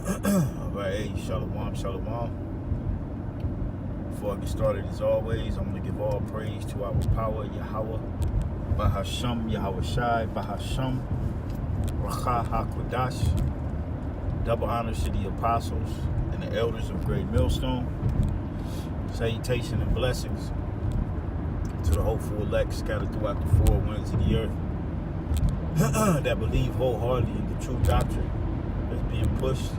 Alright, hey, shalom, shalom. Before I get started, as always, I'm going to give all praise to our power, Yahweh, Bahasham, Yahweh Shai, Bahasham, Racha HaKodash. Double honors to the apostles and the elders of Great Millstone. Salutation and blessings to the hopeful elect scattered throughout the four winds of the earth that believe wholeheartedly in the true doctrine that's being pushed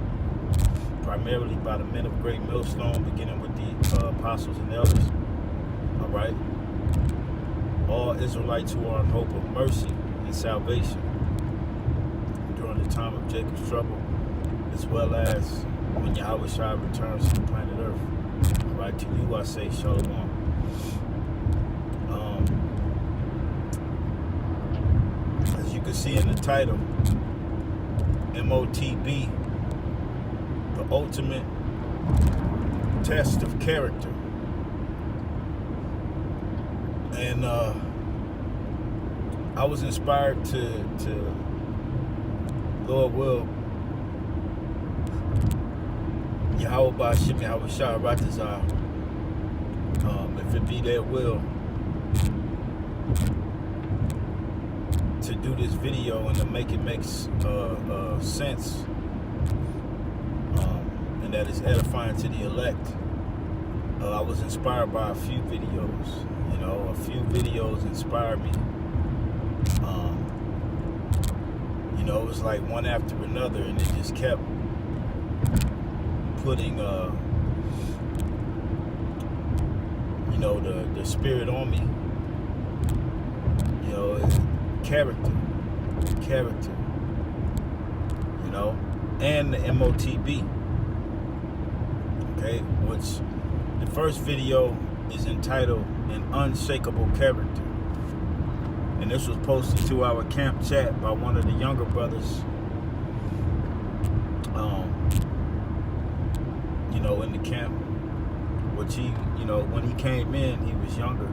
primarily by the men of Great Millstone, beginning with the apostles and elders. All right. All Israelites who are in hope of mercy and salvation during the time of Jacob's trouble, as well as when Yahweh Shai returns to the planet Earth. All right, to you I say shalom. As you can see in the title, MOTB, the ultimate test of character. And I was inspired to Lord will, Yahweh Bashim, Yahweh Shai MawatazaqBanGad2, if it be their will, to do this video and to make it make sense, and that is edifying to the elect. I was inspired by a few videos. You know, a few videos inspired me. You know, it was like one after another, and it just kept putting, you know, the spirit on me. You know, character, you know, and the MOTB, okay, which the first video is entitled An Unshakable Character, and this was posted to our camp chat by one of the younger brothers, you know, in the camp, which he, you know, when he came in, he was younger.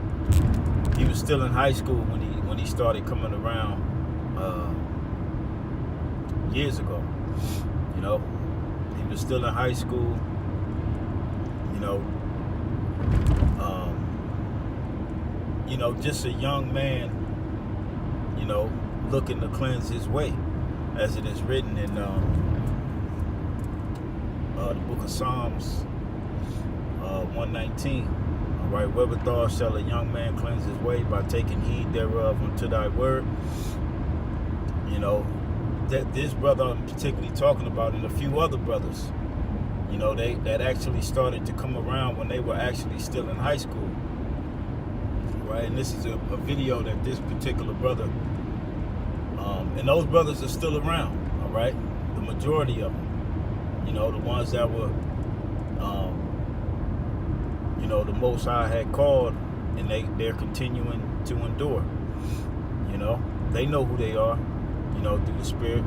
He was still in high school when he started coming around years ago. You know, he was still in high school. You know, just a young man. You know, looking to cleanse his way, as it is written in the book of Psalms 119. Right, wherewithal shall a young man cleanse his way, by taking heed thereof unto thy word. You know, that this brother I'm particularly talking about, and a few other brothers, you know, that actually started to come around when they were actually still in high school. Right, and this is a video that this particular brother, and those brothers are still around. All right, the majority of them, you know, the ones that were, you know, the Most High had called, and they're continuing to endure. You know, they know who they are, you know, through the Spirit.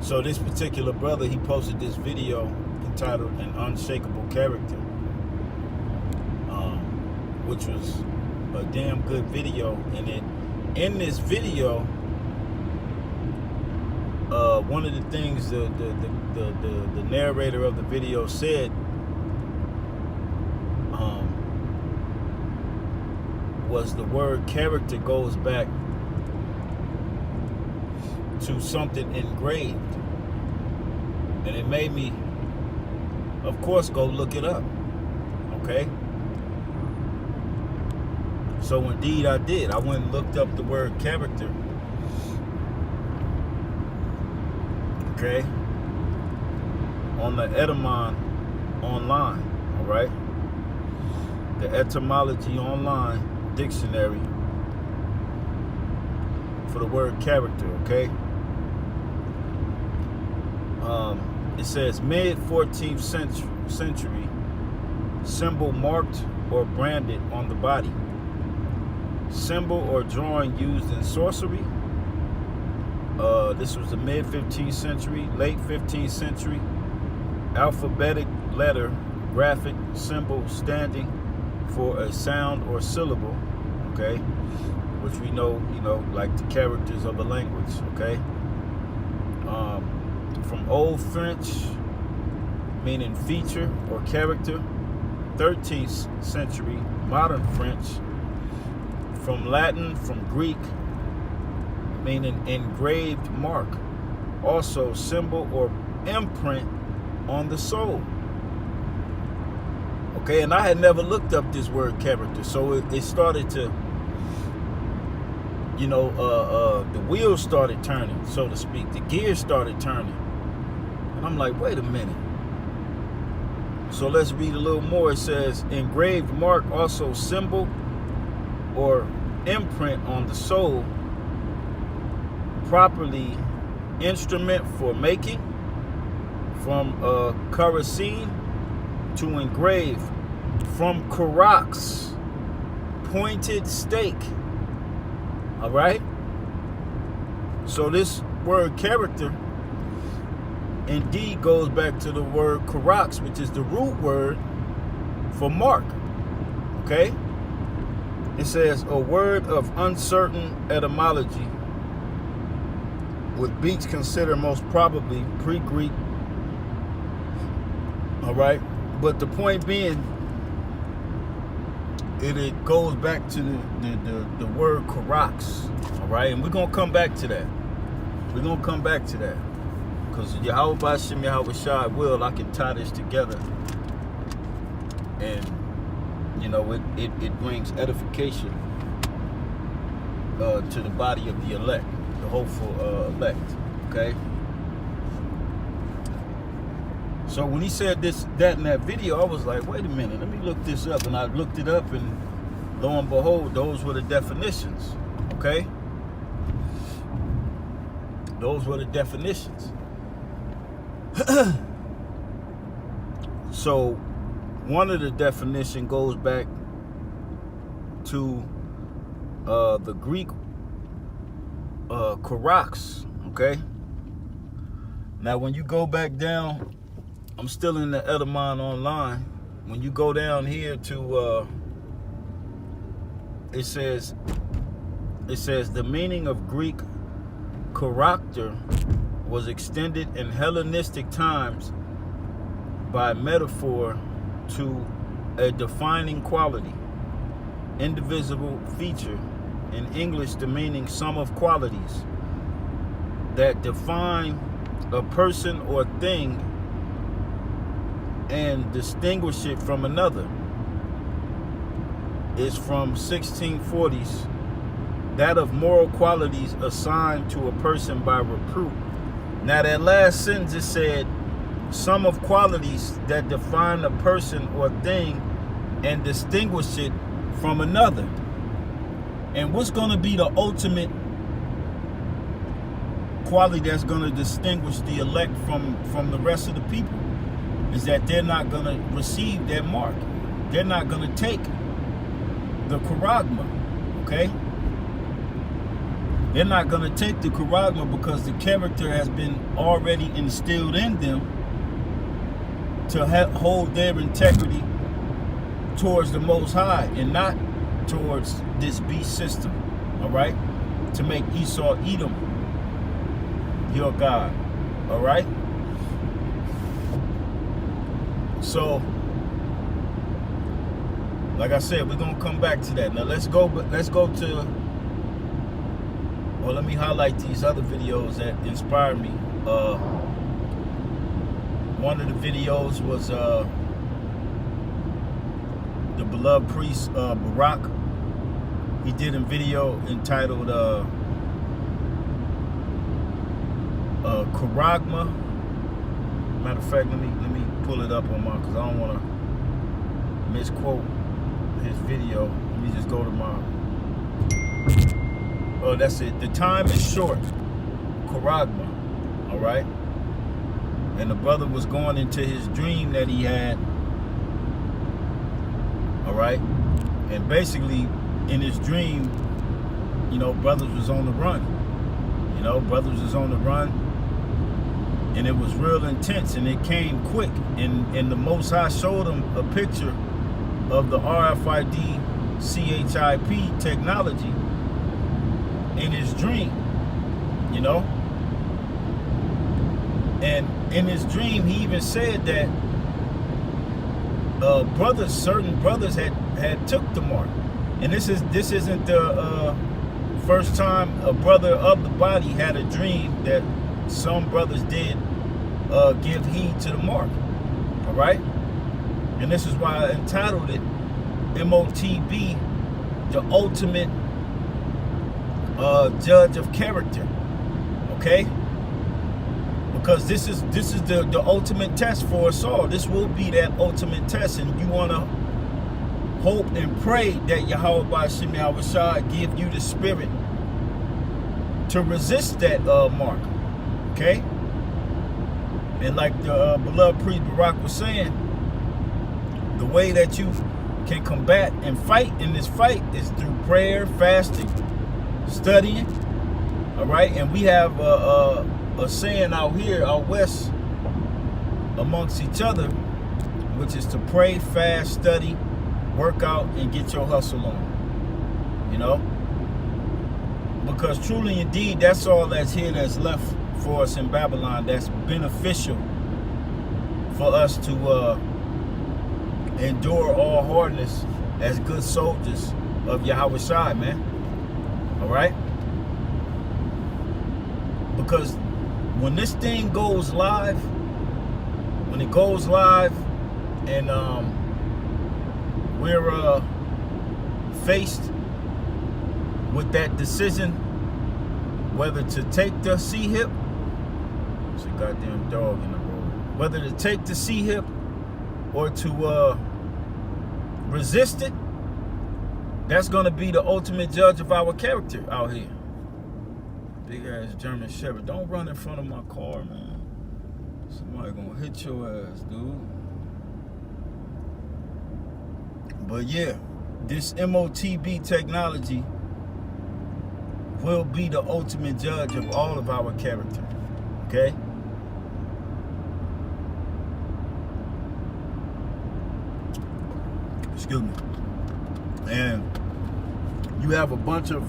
So this particular brother, he posted this video entitled An Unshakable Character, which was a damn good video. And in this video, one of the things the narrator of the video said was the word character goes back to something engraved, and it made me, of course, go look it up. Okay, so indeed I did. I went and looked up the word character. Okay, on the Etymon online, all right, the etymology online dictionary for the word character. Okay, it says mid 14th century, symbol marked or branded on the body, symbol or drawing used in sorcery. This was the mid 15th century, late 15th century. Alphabetic letter, graphic symbol standing for a sound or syllable. okay? Which we know, like the characters of a language, okay? From Old French, meaning feature or character, 13th century modern French, from Latin, from Greek, meaning engraved mark, also symbol or imprint on the soul. Okay, and I had never looked up this word character, so it started to, the wheels started turning, so to speak. The gears started turning. And I'm like, wait a minute. So let's read a little more. It says, engraved mark, also symbol or imprint on the soul, properly instrument for making, from karacine to engrave, from karax, pointed stake. All right? So this word character indeed goes back to the word karax, which is the root word for mark. Okay? It says a word of uncertain etymology, with beats considered most probably pre-Greek. All right? But the point being, it goes back to the word karax. All right? And we're going to come back to that. We're going to come back to that. Because Yahweh Bashim Yahweh Shai will, I can tie this together. And, it brings edification to the body of the elect, the hopeful elect. Okay? So when he said that in that video, I was like, wait a minute, let me look this up. And I looked it up, and lo and behold, those were the definitions. Okay? Those were the definitions. So one of the definition goes back to the Greek karax. Okay? Now when you go back down, I'm still in the Edamon online. When you go down here to it says the meaning of Greek character was extended in Hellenistic times by metaphor to a defining quality, indivisible feature. In English, the meaning sum of qualities that define a person or thing and distinguish it from another. Is from 1640s, that of moral qualities assigned to a person by repute. Now that last sentence, it said sum of qualities that define a person or thing and distinguish it from another. And what's going to be the ultimate quality that's going to distinguish the elect from the rest of the people is that they're not going to receive that mark. They're not going to take the charagma, okay? They're not going to take the charagma because the character has been already instilled in them to hold their integrity towards the Most High and not towards this beast system, all right? To make Esau Edom your God, all right? So, like I said, we're gonna come back to that. Now let's go to, well, let me highlight these other videos that inspired me. One of the videos was the beloved priest Barak. He did a video entitled Charagma. Matter of fact, let me pull it up on mine because I don't want to misquote his video. Let me just go to mine. Oh, that's it. The time is short. Charagma. All right. And the brother was going into his dream that he had. All right. And basically, in his dream, brothers was on the run. Brothers was on the run. And it was real intense, and it came quick. And the Most High showed him a picture of the RFID CHIP technology in his dream, you know. And in his dream, he even said that certain brothers had took the mark. And this isn't the first time a brother of the body had a dream that some brothers did give heed to the mark. All right? And this is why I entitled it MOTB, the ultimate judge of character. Okay? Because this is the ultimate test for us all. This will be that ultimate test, and you want to hope and pray that Yahweh Ba'Shem Yahushua give you the spirit to resist that mark. Okay? And like the beloved priest Barak was saying, the way that you can combat and fight in this fight is through prayer, fasting, studying. All right? And we have a saying out here, out west, amongst each other, which is to pray, fast, study, work out, and get your hustle on. You know? Because truly, indeed, that's all that's here that's left for us in Babylon that's beneficial for us to endure all hardness as good soldiers of Yahweh Shai, man. All right? Because when this thing goes live, when it goes live and we're faced with that decision whether to take the C-hip, it's a goddamn dog in the road, whether to take the C-hip or to resist it, that's going to be the ultimate judge of our character out here. Big ass German Shepherd. Don't run in front of my car, man. Somebody gonna hit your ass, dude. But yeah, this MOTB technology will be the ultimate judge of all of our character. Okay? Excuse me. And you have a bunch of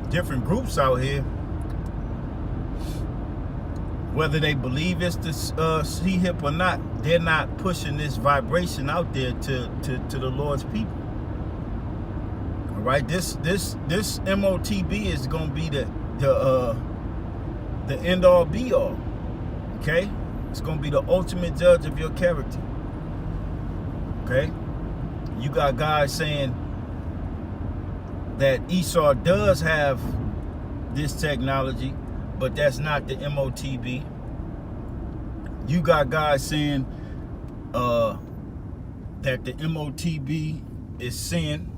different groups out here, whether they believe it's the C-hip or not, they're not pushing this vibration out there to the Lord's people. All right, this MOTB is going to be the end all be all. Okay, it's going to be the ultimate judge of your character. Okay, you got guys saying that Esau does have this technology, but that's not the MOTB. You got guys saying that the MOTB is sin.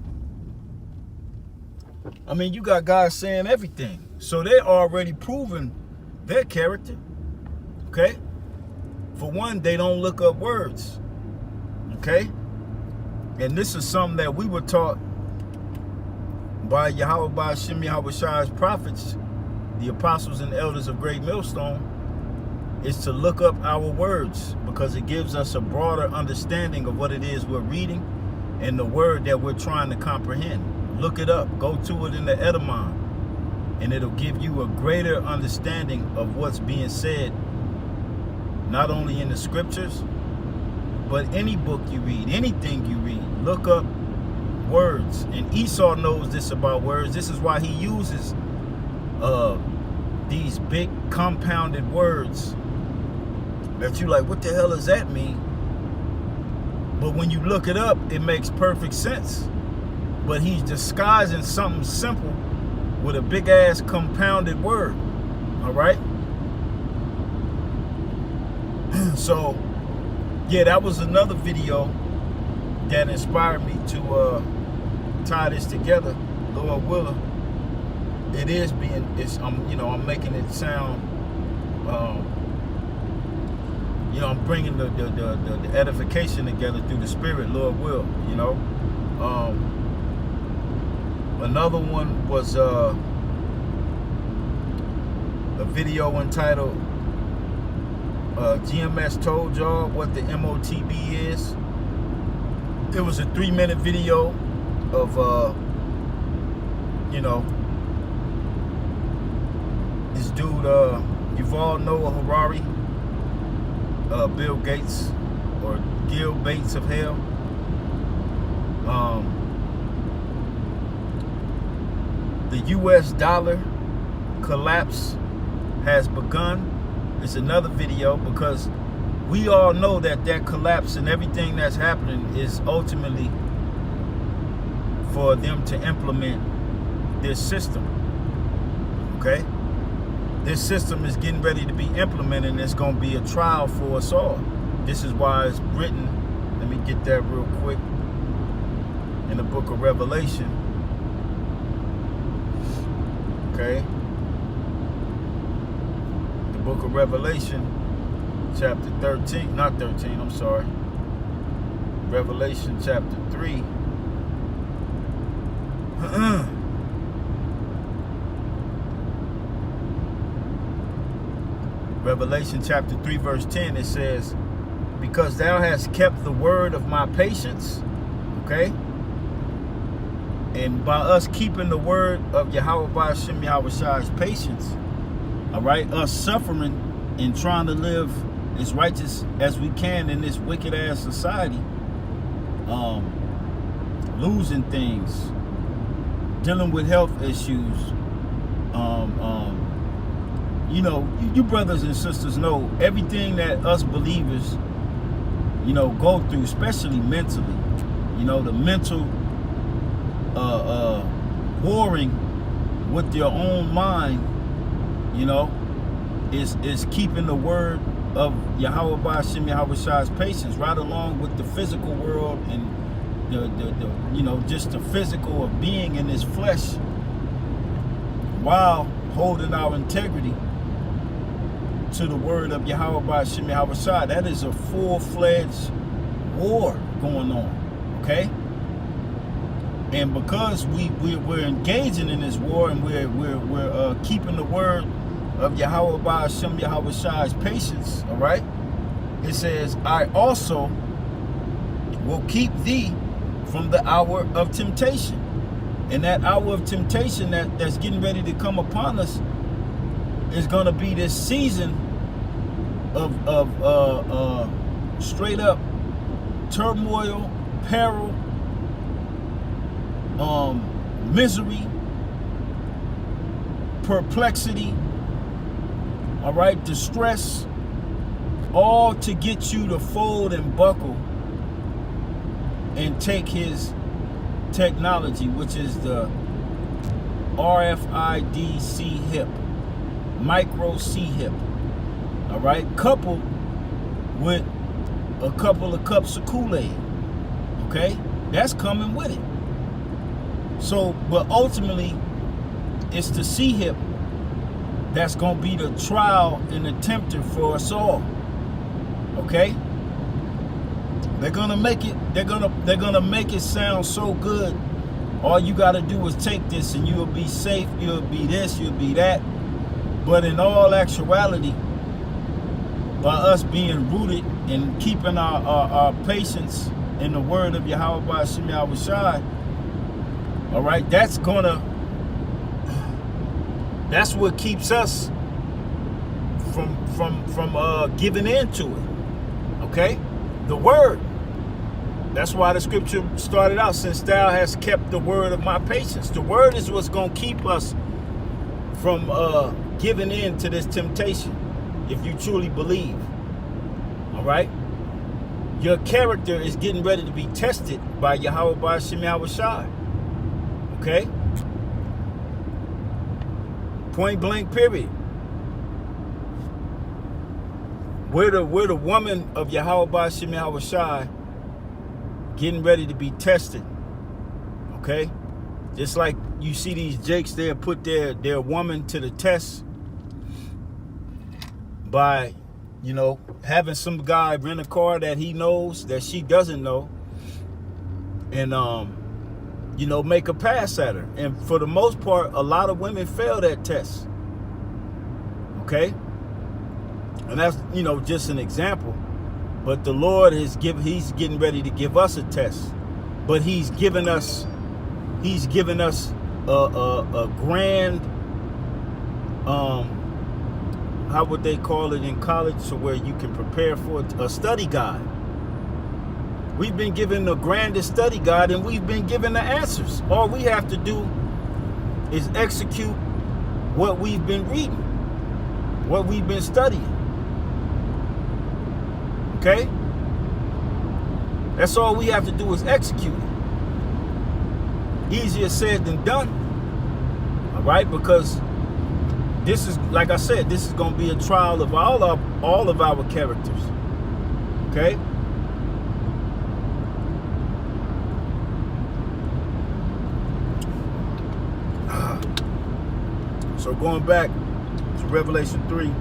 I mean, you got guys saying everything. So they're already proving their character. Okay? For one, they don't look up words. Okay? And this is something that we were taught by Yahweh Ba'Shem Yahushua's prophets, the apostles and elders of Great Millstone, is to look up our words, because it gives us a broader understanding of what it is we're reading and the word that we're trying to comprehend. Look it up. Go to it in the Edamon, and it'll give you a greater understanding of what's being said, not only in the scriptures, but any book you read, anything you read. Look up words. And Esau knows this about words. This is why he uses these big compounded words that you like, what the hell does that mean? But when you look it up, it makes perfect sense. But he's disguising something simple with a big ass compounded word. All right? So yeah, that was another video that inspired me to tie this together, Lord willing. I'm making it sound, I'm bringing the edification together through the Spirit, Lord will, Another one was a video entitled GMS told y'all what the MOTB is. It was a 3-minute video of, you know, this dude, Yuval Noah Harari, Bill Gates, or Gil Bates of hell. The US dollar collapse has begun. It's another video, because we all know that that collapse and everything that's happening is ultimately for them to implement this system. Okay? This system is getting ready to be implemented, and it's going to be a trial for us all. This is why it's written, let me get that real quick, in the book of Revelation. Okay? The book of Revelation, chapter 13, not 13, I'm sorry. Revelation chapter 3. Revelation chapter 3 verse 10, it says, because thou hast kept the word of my patience, okay? And by us keeping the word of Yahweh Ba'ashem Yahushai's patience, all right, us suffering and trying to live as righteous as we can in this wicked ass society, losing things, dealing with health issues, you know, you brothers and sisters know everything that us believers, you know, go through, especially mentally. You know, the mental warring with your own mind, you know, is keeping the word of Yahweh Ba'ashem Yahushai's patience right along with the physical world and the you know, just the physical of being in this flesh, while holding our integrity to the word of Yahweh Ba'ashem Yahushai. That is a full-fledged war going on, okay? And because we're engaging in this war, and we're keeping the word of Yahweh Ba'ashem Yahushai's patience, all right? It says, I also will keep thee from the hour of temptation. And that hour of temptation that's getting ready to come upon us is going to be this season of straight up turmoil, peril, misery, perplexity, all right, distress, all to get you to fold and buckle and take his technology, which is the RFID C-HIP, micro C-HIP, all right, coupled with a couple of cups of Kool-Aid, okay? That's coming with it. So, but ultimately, it's the C-HIP that's going to be the trial and the tempter for us all, okay? They're going to make it, they're going to make it sound so good. All you got to do is take this and you'll be safe, you'll be this, you'll be that. But in all actuality, by us being rooted and keeping our patience in the word of Yahweh Ba'ashem Yahushai, all right, that's what keeps us from giving in to it, okay? The word. That's why the scripture started out, since thou hast kept the word of my patience. The word is what's going to keep us from giving in to this temptation, if you truly believe. All right? Your character is getting ready to be tested by Yahweh Ba'ashem Yahushai. Okay? Point blank, period. We're the woman of Yahweh Ba'ashem Yahushai getting ready to be tested. Okay? Just like you see these jakes, they'll put their woman to the test by, you know, having some guy rent a car that he knows that she doesn't know, and you know, make a pass at her. And for the most part, a lot of women fail that test. Okay? And that's, you know, just an example. But the Lord he's getting ready to give us a test. but he's given us a grand, how would they call it in college, so where you can prepare for a study guide. We've been given the grandest study guide, and we've been given the answers. All we have to do is execute what we've been reading, what we've been studying. Okay? That's all we have to do is execute it. Easier said than done. All right? Because this is, like I said, this is going to be a trial of all of our characters. Okay? So going back to Revelation 3, I'm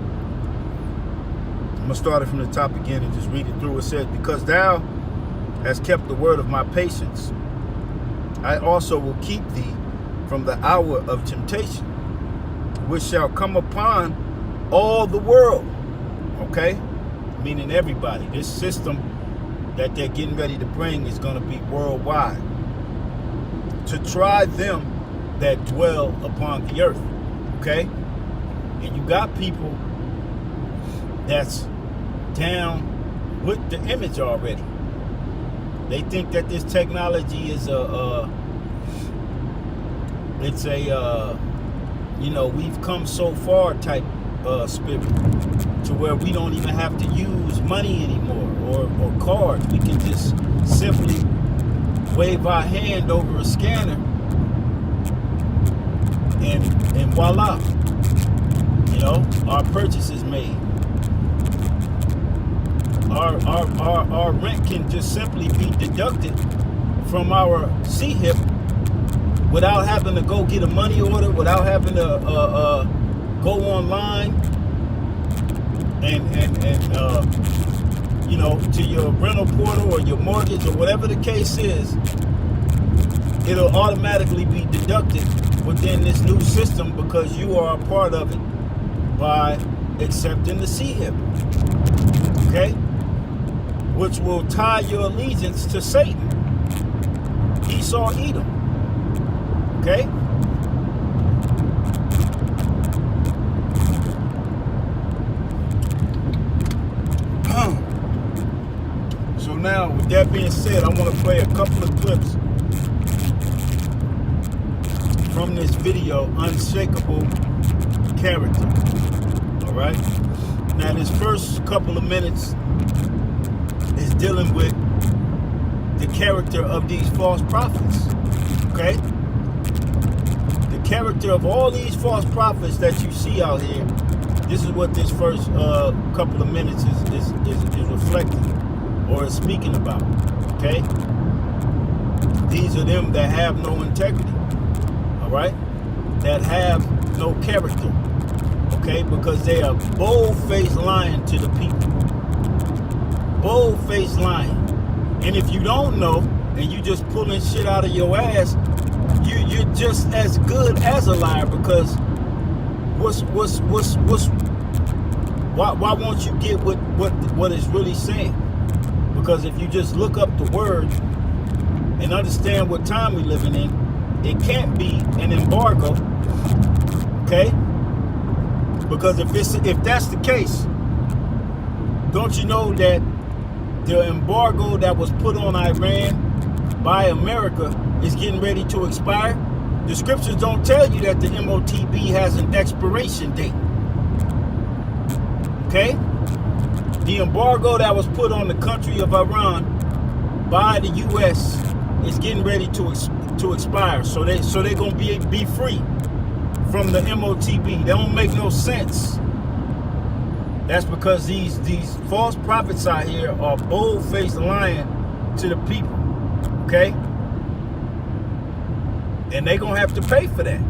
going to start it from the top again and just read it through. It says, because thou hast kept the word of my patience, I also will keep thee from the hour of temptation, which shall come upon all the world. Okay? Meaning everybody. This system that they're getting ready to bring is going to be worldwide, to try them that dwell upon the earth. Okay? And you got people that's down with the image already. They think that this technology is we've come so far type spirit, to where we don't even have to use money anymore or cards. We can just simply wave our hand over a scanner and voila, our purchase is made. Our rent can just simply be deducted from our CHIP without having to go get a money order, without having to go online and to your rental portal or your mortgage or whatever the case is. It'll automatically be deducted within this new system because you are a part of it by accepting the CHIP. Okay? Which will tie your allegiance to Satan. Esau, Edom. Okay? So now, with that being said, I want to play a couple of clips from this video, Unshakable Character. Alright? Now, this first couple of minutes is dealing with the character of these false prophets. Okay? The character of all these false prophets that you see out here. This is what this first couple of minutes is reflecting or is speaking about. Okay? These are them that have no integrity. Alright? That have no character. Okay? Because they are bold-faced lying to the people. Bold-faced lying. And if you don't know and you just pulling shit out of your ass, you're just as good as a liar, because why won't you get what it's really saying? Because if you just look up the word and understand what time we're living in, it can't be an embargo. Okay? Because if that's the case, don't you know that the embargo that was put on Iran by America is getting ready to expire? The scriptures don't tell you that the MOTB has an expiration date. Okay? The embargo that was put on the country of Iran by the U.S. is getting ready to expire. So they're gonna be free from the MOTB. They don't make no sense. That's because these false prophets out here are bold-faced lying to the people. Okay? And they're going to have to pay for that.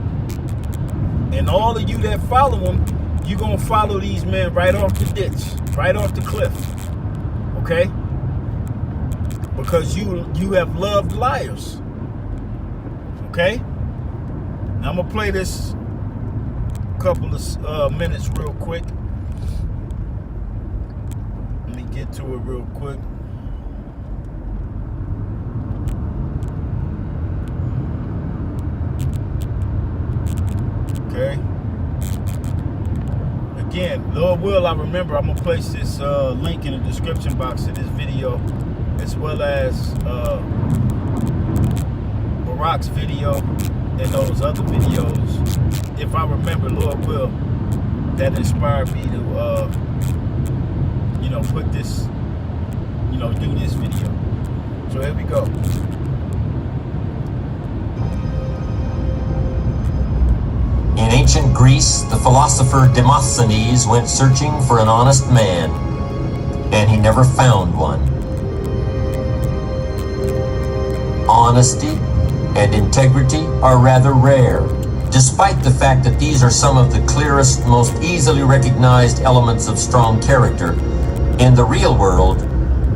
And all of you that follow them, you're going to follow these men right off the ditch, right off the cliff. Okay? Because you have loved liars. Okay? Now I'm going to play this couple of minutes real quick. Let me get to it real quick. Okay. Again, Lord will, I remember I'm gonna place this link in the description box of this video, as well as Barack's video and those other videos. If I remember, Lord will, that inspired me to put this, do this video. So here we go. In ancient Greece, the philosopher Demosthenes went searching for an honest man, and he never found one. Honesty and integrity are rather rare, despite the fact that these are some of the clearest, most easily recognized elements of strong character. In the real world,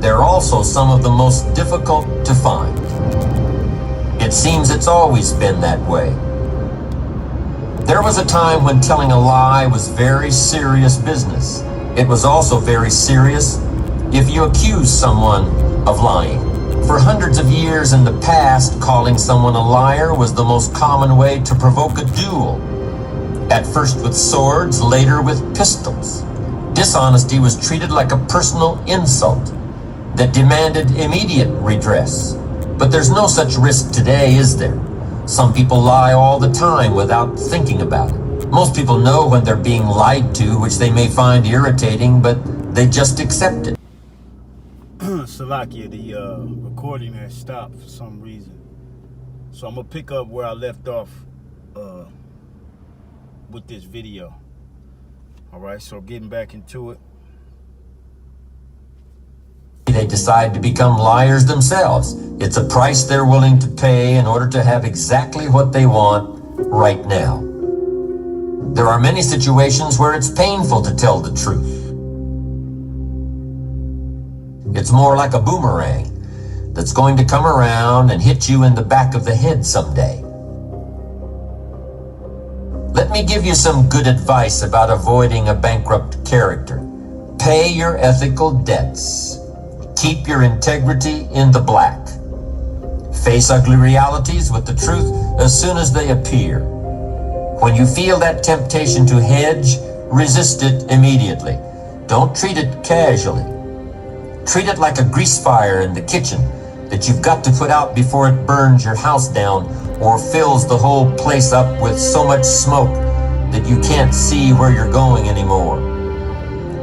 they're also some of the most difficult to find. It seems it's always been that way. There was a time when telling a lie was very serious business. It was also very serious if you accused someone of lying. For hundreds of years in the past, calling someone a liar was the most common way to provoke a duel. At first with swords, later with pistols. Dishonesty was treated like a personal insult that demanded immediate redress. But there's no such risk today, is there? Some people lie all the time without thinking about it. Most people know when they're being lied to, which they may find irritating, but they just accept it. Salakia, the recording has stopped for some reason. So I'm going to pick up where I left off with this video. Alright, so getting back into it. They decide to become liars themselves. It's a price they're willing to pay in order to have exactly what they want right now. There are many situations where it's painful to tell the truth. It's more like a boomerang that's going to come around and hit you in the back of the head someday. Let me give you some good advice about avoiding a bankrupt character. Pay your ethical debts. Keep your integrity in the black. Face ugly realities with the truth as soon as they appear. When you feel that temptation to hedge, resist it immediately. Don't treat it casually. Treat it like a grease fire in the kitchen that you've got to put out before it burns your house down or fills the whole place up with so much smoke that you can't see where you're going anymore.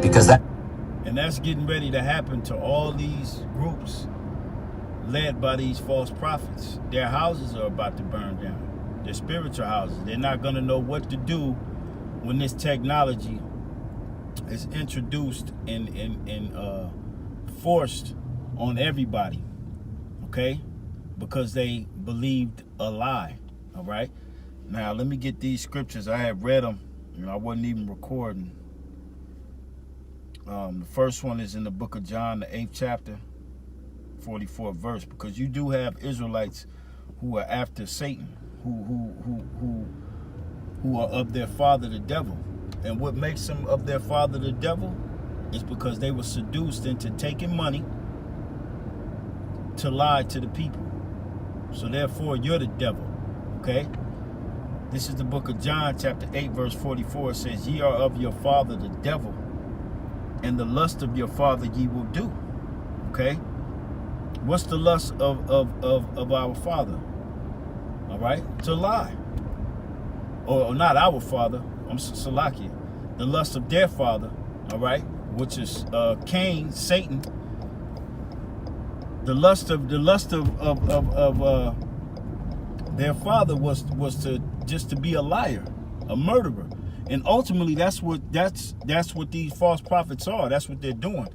Because And that's getting ready to happen to all these groups led by these false prophets. Their houses are about to burn down. Their spiritual houses. They're not going to know what to do when this technology is introduced and forced on everybody. Okay? Because they believed a lie. All right? Now, let me get these scriptures. I have read them. I wasn't even recording. The first one is in the book of John, the 8th chapter, 44th verse, because you do have Israelites who are after Satan, who are of their father the devil. And what makes them of their father the devil is because they were seduced into taking money to lie to the people. So therefore you're the devil. Okay? This is the book of John, chapter 8, verse 44. It says, ye are of your father the devil, and the lust of your father ye will do. Okay? What's the lust of our father? All right? To lie. Or not our father. I'm Salakia. The lust of their father. All right? Which is Cain, Satan. The lust of their father was to just to be a liar, a murderer. And ultimately, that's what these false prophets are. That's what they're doing.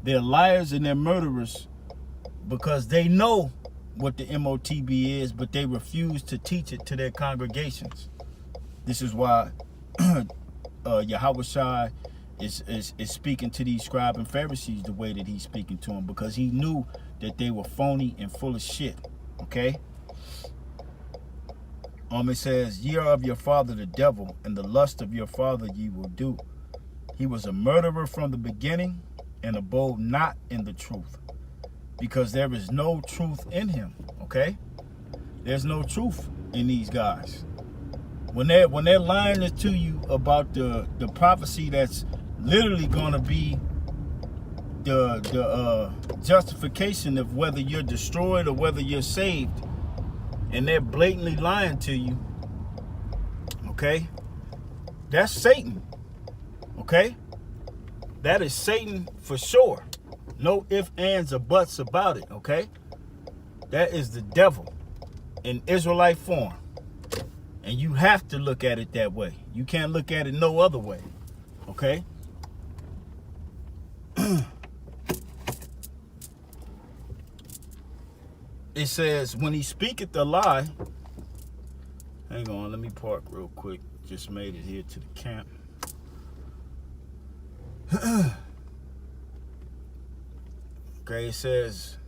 They're liars and they're murderers because they know what the MOTB is, but they refuse to teach it to their congregations. This is why Yahushua is speaking to these scribes and Pharisees the way that he's speaking to them, because he knew that they were phony and full of shit. Okay? It says, ye are of your father the devil, and the lust of your father ye will do. He was a murderer from the beginning, and abode not in the truth, because there is no truth in him. Okay? There's no truth in these guys. When they're lying to you about the prophecy that's literally gonna be the justification of whether you're destroyed or whether you're saved, and they're blatantly lying to you, okay? That's Satan, okay? That is Satan for sure. No ifs, ands, or buts about it, okay? That is the devil in Israelite form. And you have to look at it that way. You can't look at it no other way, okay? It says, when he speaketh a lie, hang on, let me park real quick. Just made it here to the camp. Okay, it says,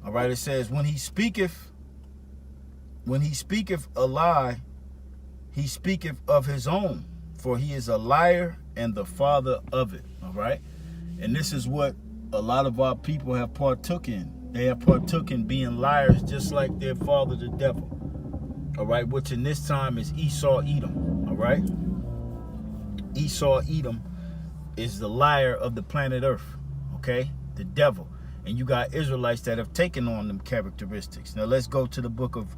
all right, it says, when he speaketh a lie, he speaketh of his own, for he is a liar and the father of it. All right, and this is what a lot of our people have partook in. They have partook in being liars, just like their father, the devil. All right, which in this time is Esau Edom. All right, Esau Edom is the liar of the planet Earth. Okay, the devil. And you got Israelites that have taken on them characteristics. Now let's go to the book of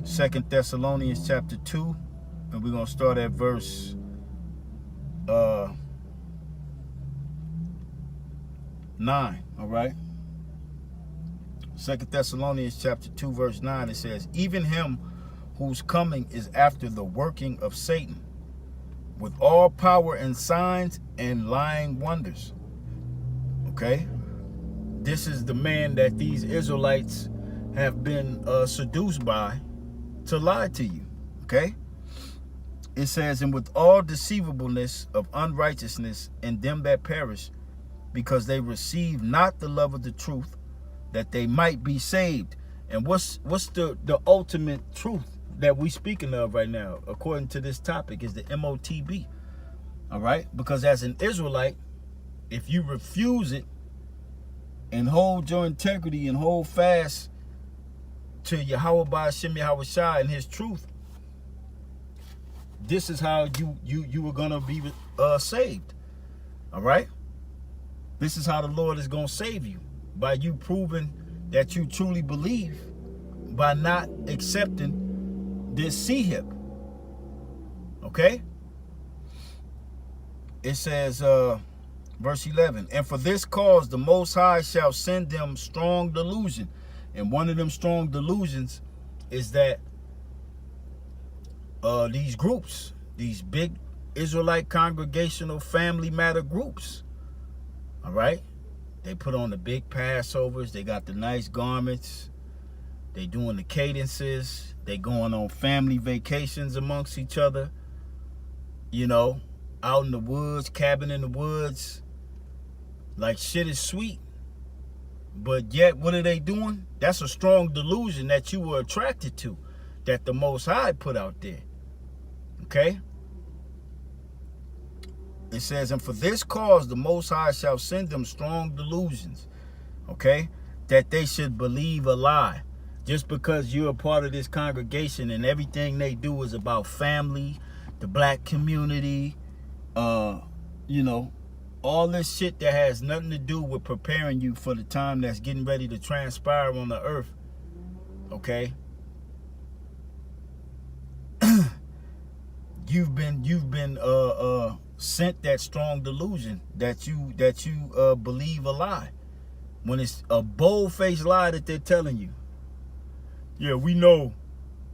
2 Thessalonians chapter 2, and we're gonna start at verse 9. All right, 2 Thessalonians chapter 2 verse 9, it says, even him whose coming is after the working of Satan, with all power and signs and lying wonders. Okay, this is the man that these Israelites have been seduced by to lie to you. Okay, it says, and with all deceivableness of unrighteousness in them that perish, because they receive not the love of the truth, that they might be saved. And what's the ultimate truth that we speaking of right now, according to this topic, is the MOTB. All right, because as an Israelite, if you refuse it and hold your integrity and hold fast to Yahweh Ba'ashem Yahweh Shai and his truth, this is how you were gonna be saved. All right, this is how the Lord is gonna save you, by you proving that you truly believe, by not accepting this C-hip. Okay, it says verse 11, and for this cause the Most High shall send them strong delusion. And one of them strong delusions is that these groups, these big Israelite congregational family matter groups, all right, they put on the big Passovers, they got the nice garments, they doing the cadences, they going on family vacations amongst each other, you know, out in the woods, cabin in the woods, like shit is sweet. But yet, what are they doing? That's a strong delusion that you were attracted to, that the Most High put out there. Okay? It says, and for this cause the Most High shall send them strong delusions. Okay? That they should believe a lie. Just because you're a part of this congregation and everything they do is about family, the black community, you know, all this shit that has nothing to do with preparing you for the time that's getting ready to transpire on the earth. Okay? You've been sent that strong delusion that you believe a lie, when it's a bold-faced lie that they're telling you. Yeah, we know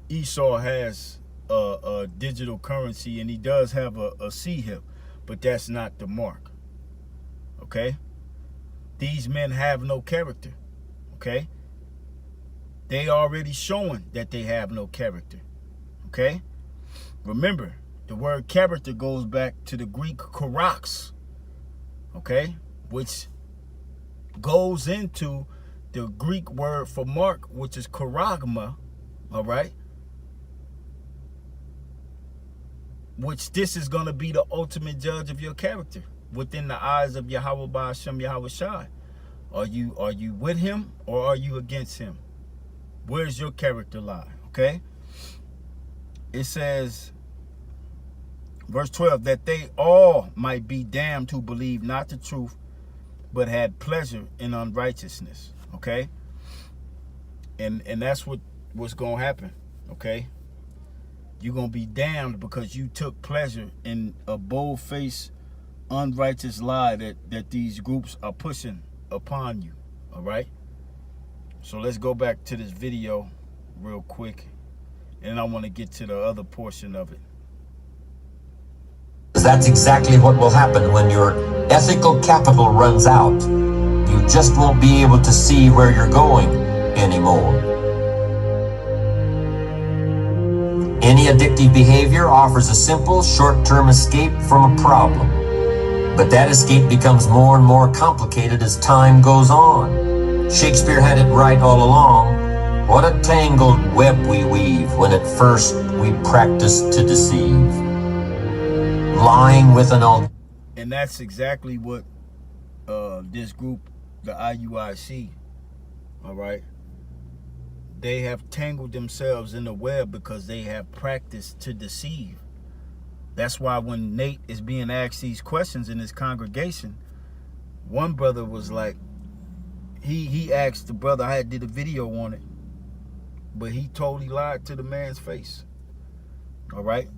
Esau has a digital currency and he does have a C-hip, but that's not the mark. Okay? These men have no character. Okay? They already showing that they have no character. Okay? Remember, the word character goes back to the Greek karakos. Okay? Which goes into the Greek word for mark, which is charagma. All right? Which this is going to be the ultimate judge of your character within the eyes of Yahweh Ba'ashem Yahweh Shai. Are you with him or are you against him? Where's your character lie? Okay? It says, verse 12, that they all might be damned who believe not the truth, but had pleasure in unrighteousness. Okay? And that's what's going to happen. Okay? You're going to be damned because you took pleasure in a bold-faced, unrighteous lie that these groups are pushing upon you. All right? So let's go back to this video real quick, and I want to get to the other portion of it. That's exactly what will happen when your ethical capital runs out. You just won't be able to see where you're going anymore. Any addictive behavior offers a simple, short-term escape from a problem. But that escape becomes more and more complicated as time goes on. Shakespeare had it right all along. What a tangled web we weave when at first we practice to deceive. Lying with an And that's exactly what this group, the IUIC, all right, they have tangled themselves in the web because they have practiced to deceive. That's why when Nate is being asked these questions in his congregation, one brother was like, he asked the brother, I did a video on it, but he totally lied to the man's face. All right?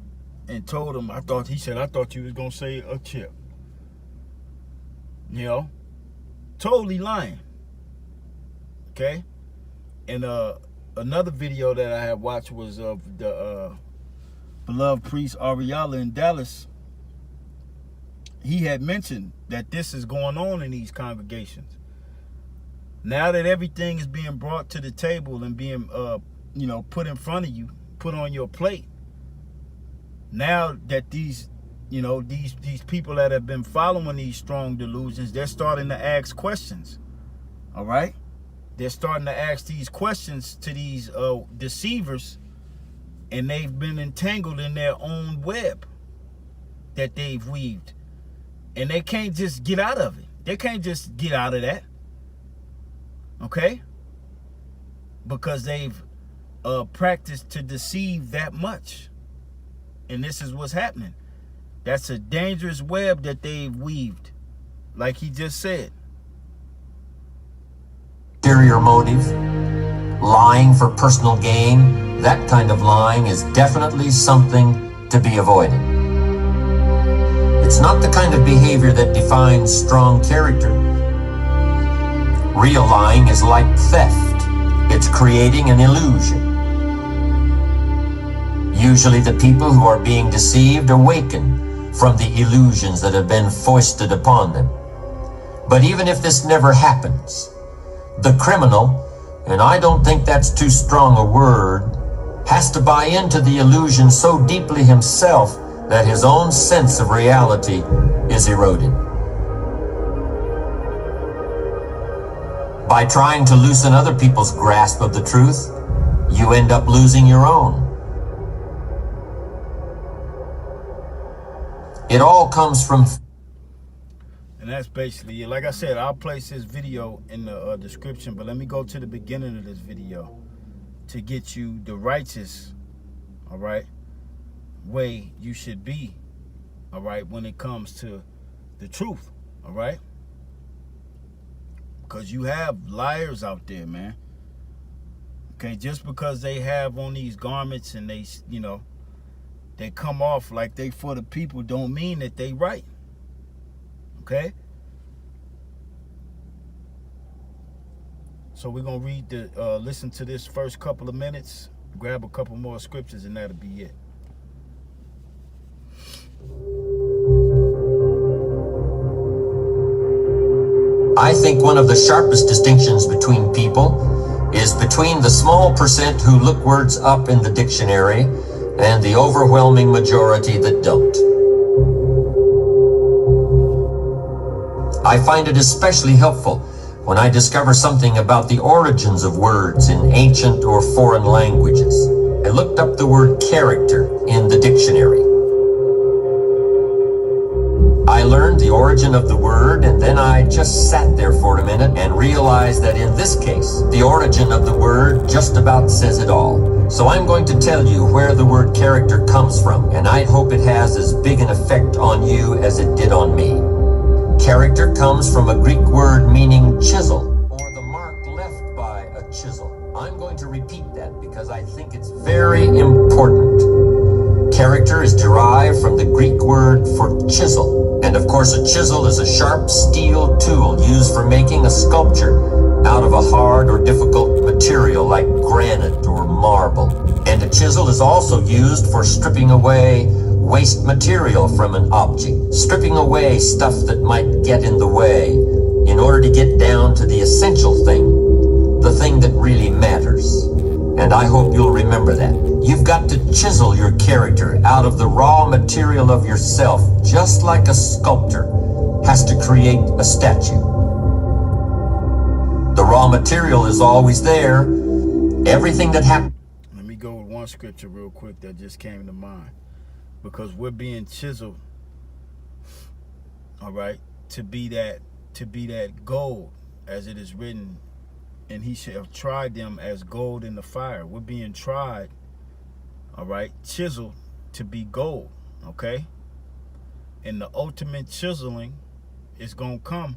And told him, I thought you was going to say a chip. You know? Totally lying. Okay? And another video that I had watched was of the beloved priest Ariella in Dallas. He had mentioned that this is going on in these congregations. Now that everything is being brought to the table and being, put in front of you, put on your plate. Now that these people that have been following these strong delusions, they're starting to ask questions. All right? They're starting to ask these questions to these deceivers, and they've been entangled in their own web that they've weaved. And they can't just get out of it. They can't just get out of that. Okay? Because they've practiced to deceive that much. And this is what's happening. That's a dangerous web that they've weaved, like he just said. Ulterior motive, lying for personal gain, that kind of lying is definitely something to be avoided. It's not the kind of behavior that defines strong character. Real lying is like theft. It's creating an illusion. Usually the people who are being deceived awaken from the illusions that have been foisted upon them. But even if this never happens, the criminal, and I don't think that's too strong a word, has to buy into the illusion so deeply himself that his own sense of reality is eroded. By trying to loosen other people's grasp of the truth, you end up losing your own. It all comes from... And that's basically it. Like I said, I'll place this video in the description, but let me go to the beginning of this video to get you the righteous, all right, way you should be, all right, when it comes to the truth, all right? Because you have liars out there, man. Okay, just because they have on these garments and they, they come off like they for the people don't mean that they right. Okay? So we're going to read listen to this first couple of minutes, grab a couple more scriptures, and that'll be it. I think one of the sharpest distinctions between people is between the small percent who look words up in the dictionary and the overwhelming majority that don't. I find it especially helpful when I discover something about the origins of words in ancient or foreign languages. I looked up the word character in the dictionary. I learned the origin of the word, and then I just sat there for a minute and realized that in this case, the origin of the word just about says it all. So I'm going to tell you where the word character comes from, and I hope it has as big an effect on you as it did on me. Character comes from a Greek word meaning chisel, or the mark left by a chisel. I'm going to repeat that because I think it's very important. Character is derived from the Greek word for chisel. And of course, a chisel is a sharp steel tool used for making a sculpture out of a hard or difficult material like granite or marble. And a chisel is also used for stripping away waste material from an object, stripping away stuff that might get in the way in order to get down to the essential thing, the thing that really matters. And I hope you'll remember that. You've got to chisel your character out of the raw material of yourself, just like a sculptor has to create a statue. The raw material is always there. Everything that happens. Let me go with one scripture real quick that just came to mind. Because we're being chiseled, all right, to be that gold, as it is written, and he shall try them as gold in the fire. We're being tried, all right, chiseled to be gold, okay? And the ultimate chiseling is going to come,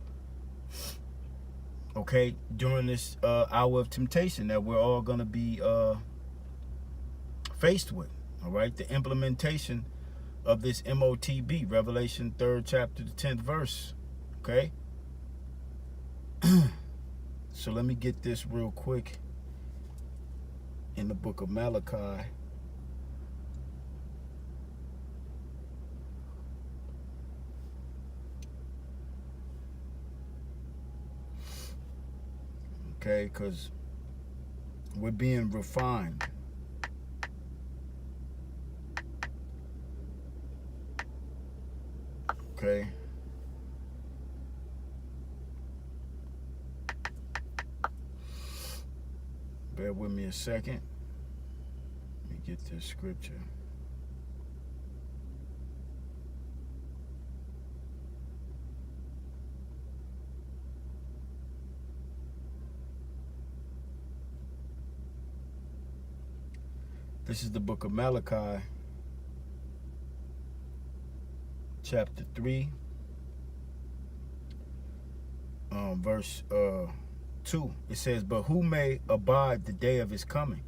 okay, during this hour of temptation that we're all going to be faced with, all right? The implementation of this MOTB, Revelation 3rd chapter, the 10th verse, okay? So let me get this real quick in the book of Malachi. Okay, because we're being refined. Okay. Bear with me a second. Let me get this scripture. This is the book of Malachi, chapter 3, verse 2. It says, but who may abide the day of his coming?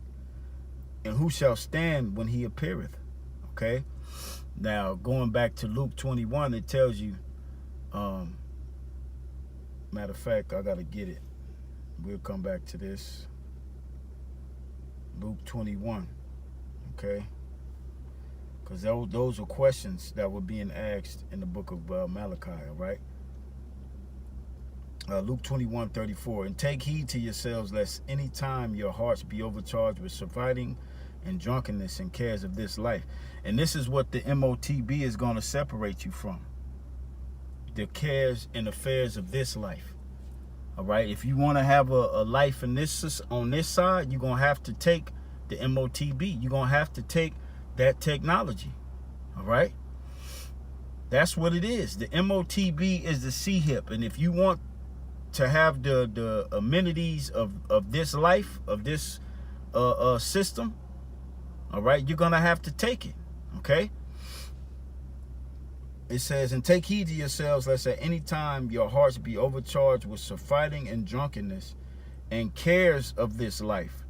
And who shall stand when he appeareth? Okay. Now, going back to Luke 21, it tells you, matter of fact, I got to get it. We'll come back to this. Luke 21. Okay. Because those are questions that were being asked in the book of Malachi, all right? Luke 21:34. And take heed to yourselves, lest any time your hearts be overcharged with surfeiting and drunkenness and cares of this life. And this is what the MOTB is going to separate you from. The cares and affairs of this life. All right? If you want to have a life in this, on this side, you're going to have to take the MOTB. You're going to have to take that technology. All right? That's what it is. The MOTB is the C-HIP. And if you want to have the amenities of this life, of this system, all right, you're going to have to take it. Okay? It says, and take heed to yourselves, lest at any time your hearts be overcharged with surfeiting and drunkenness and cares of this life.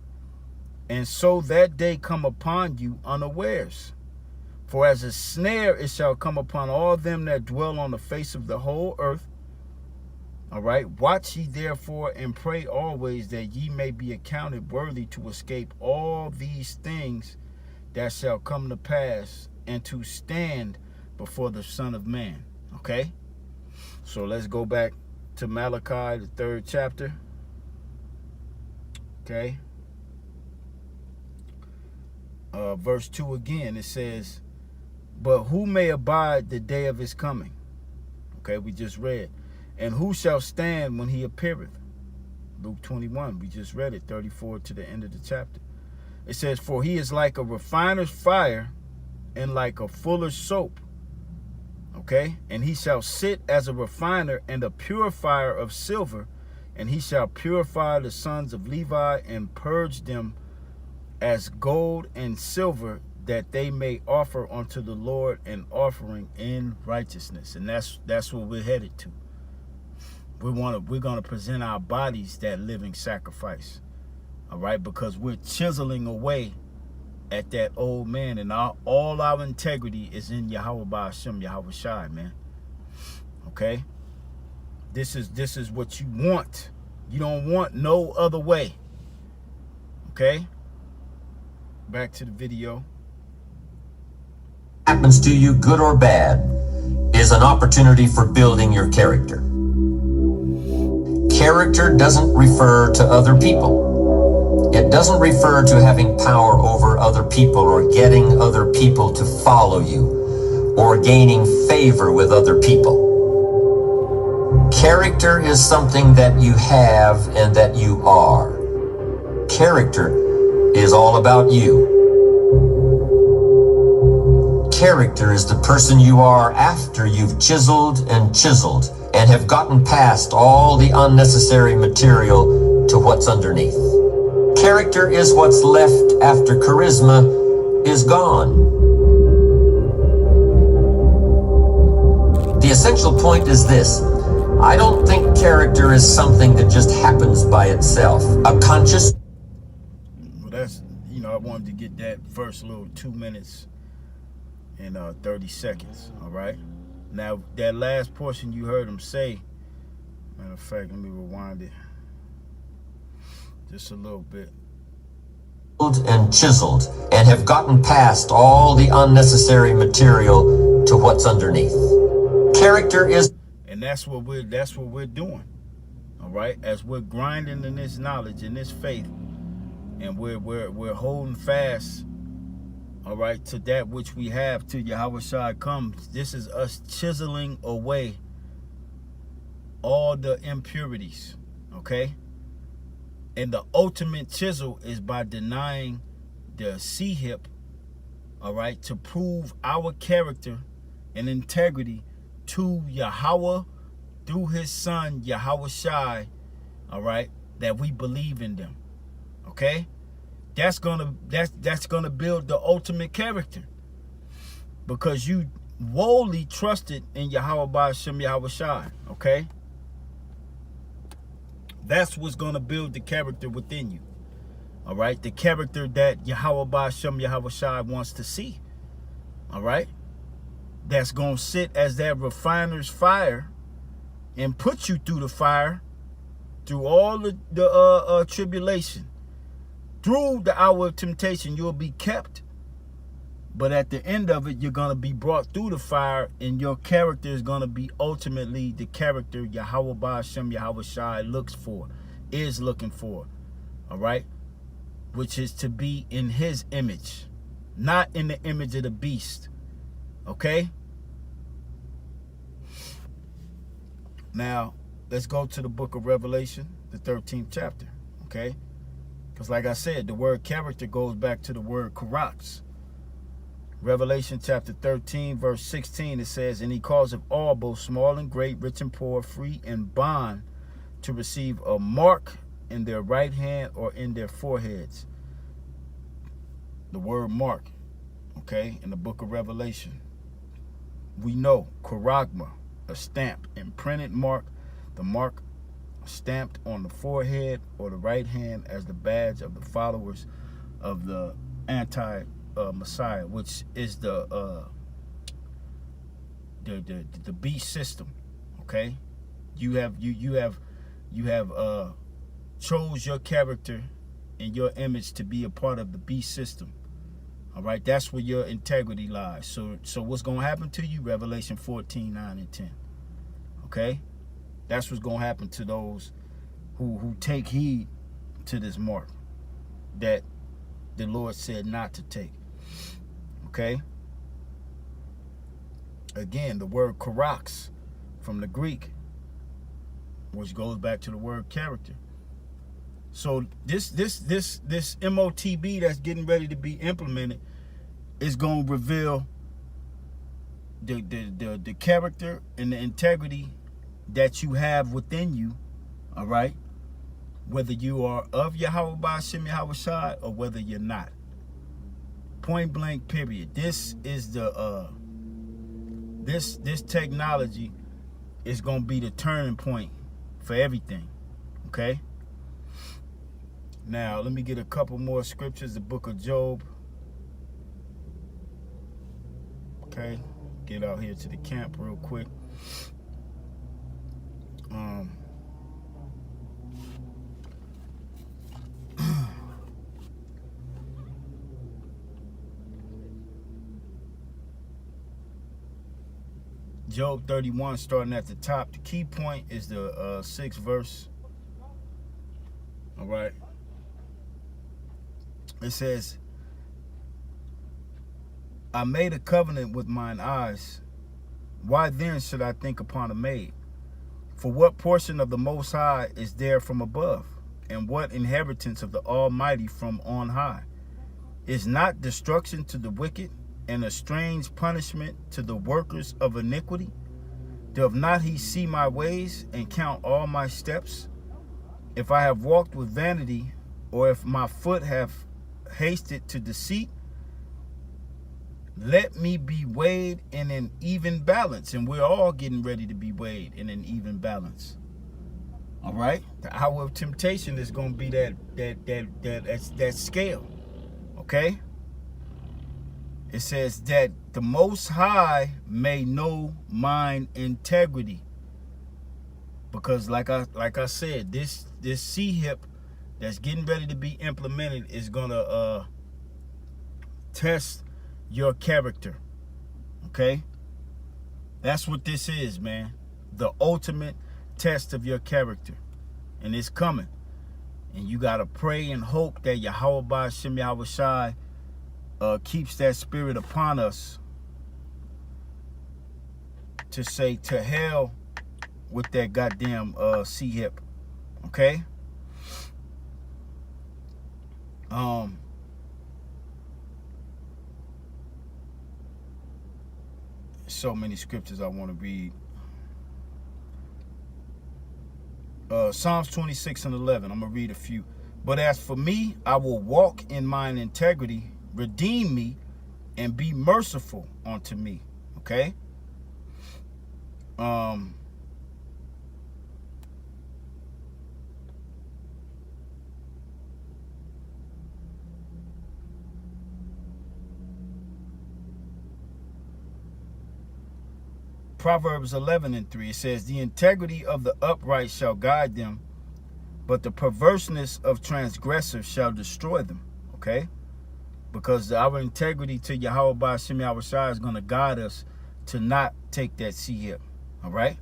And so that day come upon you unawares. For as a snare it shall come upon all them that dwell on the face of the whole earth. All right. Watch ye therefore and pray always that ye may be accounted worthy to escape all these things that shall come to pass and to stand before the Son of Man. Okay. So let's go back to Malachi, the 3rd chapter. Okay. Verse 2 again, it says, but who may abide the day of his coming? Okay, we just read. And who shall stand when he appeareth? Luke 21, we just read it, 34 to the end of the chapter. It says, for he is like a refiner's fire and like a fuller's soap. Okay? And he shall sit as a refiner and a purifier of silver, and he shall purify the sons of Levi and purge them as gold and silver, that they may offer unto the Lord an offering in righteousness. And that's what we're headed to. We're gonna present our bodies that living sacrifice. All right, because we're chiseling away at that old man, and all our integrity is in Yahweh Ba'ashem, Yahweh Shai, man. Okay? This is what you want. You don't want no other way. Okay? Back to the video. Happens to you, good or bad, is an opportunity for building your character. Character doesn't refer to other people. It doesn't refer to having power over other people or getting other people to follow you or gaining favor with other people. Character is something that you have and that you are. Character is all about you. Character is the person you are after you've chiseled and have gotten past all the unnecessary material to what's underneath. Character is what's left after charisma is gone. The essential point is this. I don't think character is something that just happens by itself. A conscious... Well, that's, I wanted to get that first little 2 minutes and 30 seconds, all right? Now, that last portion you heard him say, matter of fact, let me rewind it just a little bit. And chiseled and have gotten past all the unnecessary material to what's underneath. Character is... And that's what we're doing, all right? As we're grinding in this knowledge, in this faith, and we're holding fast, all right, to that which we have till Yahweh Shai comes. This is us chiseling away all the impurities, okay? And the ultimate chisel is by denying the C-hip, all right, to prove our character and integrity to Yahweh through his son, Yahweh Shai, all right, that we believe in them, okay? That's gonna build the ultimate character, because you wholly trusted in Yahweh Ba'ashem, Yahweh Shai, okay? That's what's gonna build the character within you, all right? The character that Yahweh Ba'ashem, Yahweh Shai wants to see, all right? That's gonna sit as that refiner's fire and put you through the fire, through all the tribulation. Through the hour of temptation, you'll be kept. But at the end of it, you're going to be brought through the fire, and your character is going to be ultimately the character Yahweh Ba'ashem, Yahweh Shai is looking for, all right? Which is to be in his image, not in the image of the beast, okay? Now, let's go to the book of Revelation, the 13th chapter, okay? Because like I said, the word character goes back to the word karax. Revelation chapter 13, verse 16, it says, and he causeth all, both small and great, rich and poor, free and bond, to receive a mark in their right hand or in their foreheads. The word mark, okay, in the book of Revelation. We know, charagma, a stamp, imprinted mark, the mark stamped on the forehead or the right hand as the badge of the followers of the anti-Messiah, which is the beast system. Okay, you have chose your character and your image to be a part of the beast system. All right, that's where your integrity lies. So what's gonna happen to you? Revelation 14, 9 and 10. Okay. That's what's going to happen to those who take heed to this mark that the Lord said not to take. Okay? Again, the word karax from the Greek, which goes back to the word character. So this MOTB that's getting ready to be implemented is going to reveal the character and the integrity that you have within you, all right? Whether you are of Yahweh Ba'Shem Yahweh Shai or whether you're not. Point blank, period. This is the this technology is gonna be the turning point for everything. Okay? Now let me get a couple more scriptures, the book of Job. Okay, get out here to the camp real quick. Job 31, starting at the top. The key point is the 6th verse. All right. It says, I made a covenant with mine eyes. Why then should I think upon a maid? For what portion of the Most High is there from above? And what inheritance of the Almighty from on high? Is not destruction to the wicked, and a strange punishment to the workers of iniquity? Doth not he see my ways and count all my steps? If I have walked with vanity, or if my foot have hasted to deceit, let me be weighed in an even balance. And we're all getting ready to be weighed in an even balance. All right? The hour of temptation is going to be that scale. Okay? It says that the Most High may know mine integrity, because like I said, this C-hip that's getting ready to be implemented is gonna test your character. Okay, that's what this is, man. The ultimate test of your character, and it's coming. And you gotta pray and hope that Yahweh Ba'Shem Yahweh Shai keeps that spirit upon us to say to hell with that goddamn C-hip. Okay? So many scriptures I want to read. Psalms 26 and 11. I'm going to read a few. But as for me, I will walk in mine integrity. Redeem me and be merciful unto me. Okay? Proverbs 11 and 3, it says, the integrity of the upright shall guide them, but the perverseness of transgressors shall destroy them. Okay? Because our integrity to Yahweh Ba'Shem Yahweh Shai is going to guide us to not take that C-hip. All right?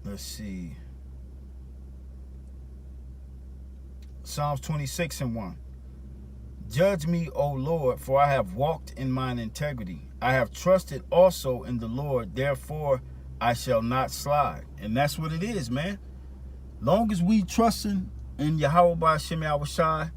Let's see. Psalms 26 and 1. Judge me, O Lord, for I have walked in mine integrity. I have trusted also in the Lord, therefore I shall not slide. And that's what it is, man. Long as we trusting in Yahweh Ba'Shem Yahweh Shai,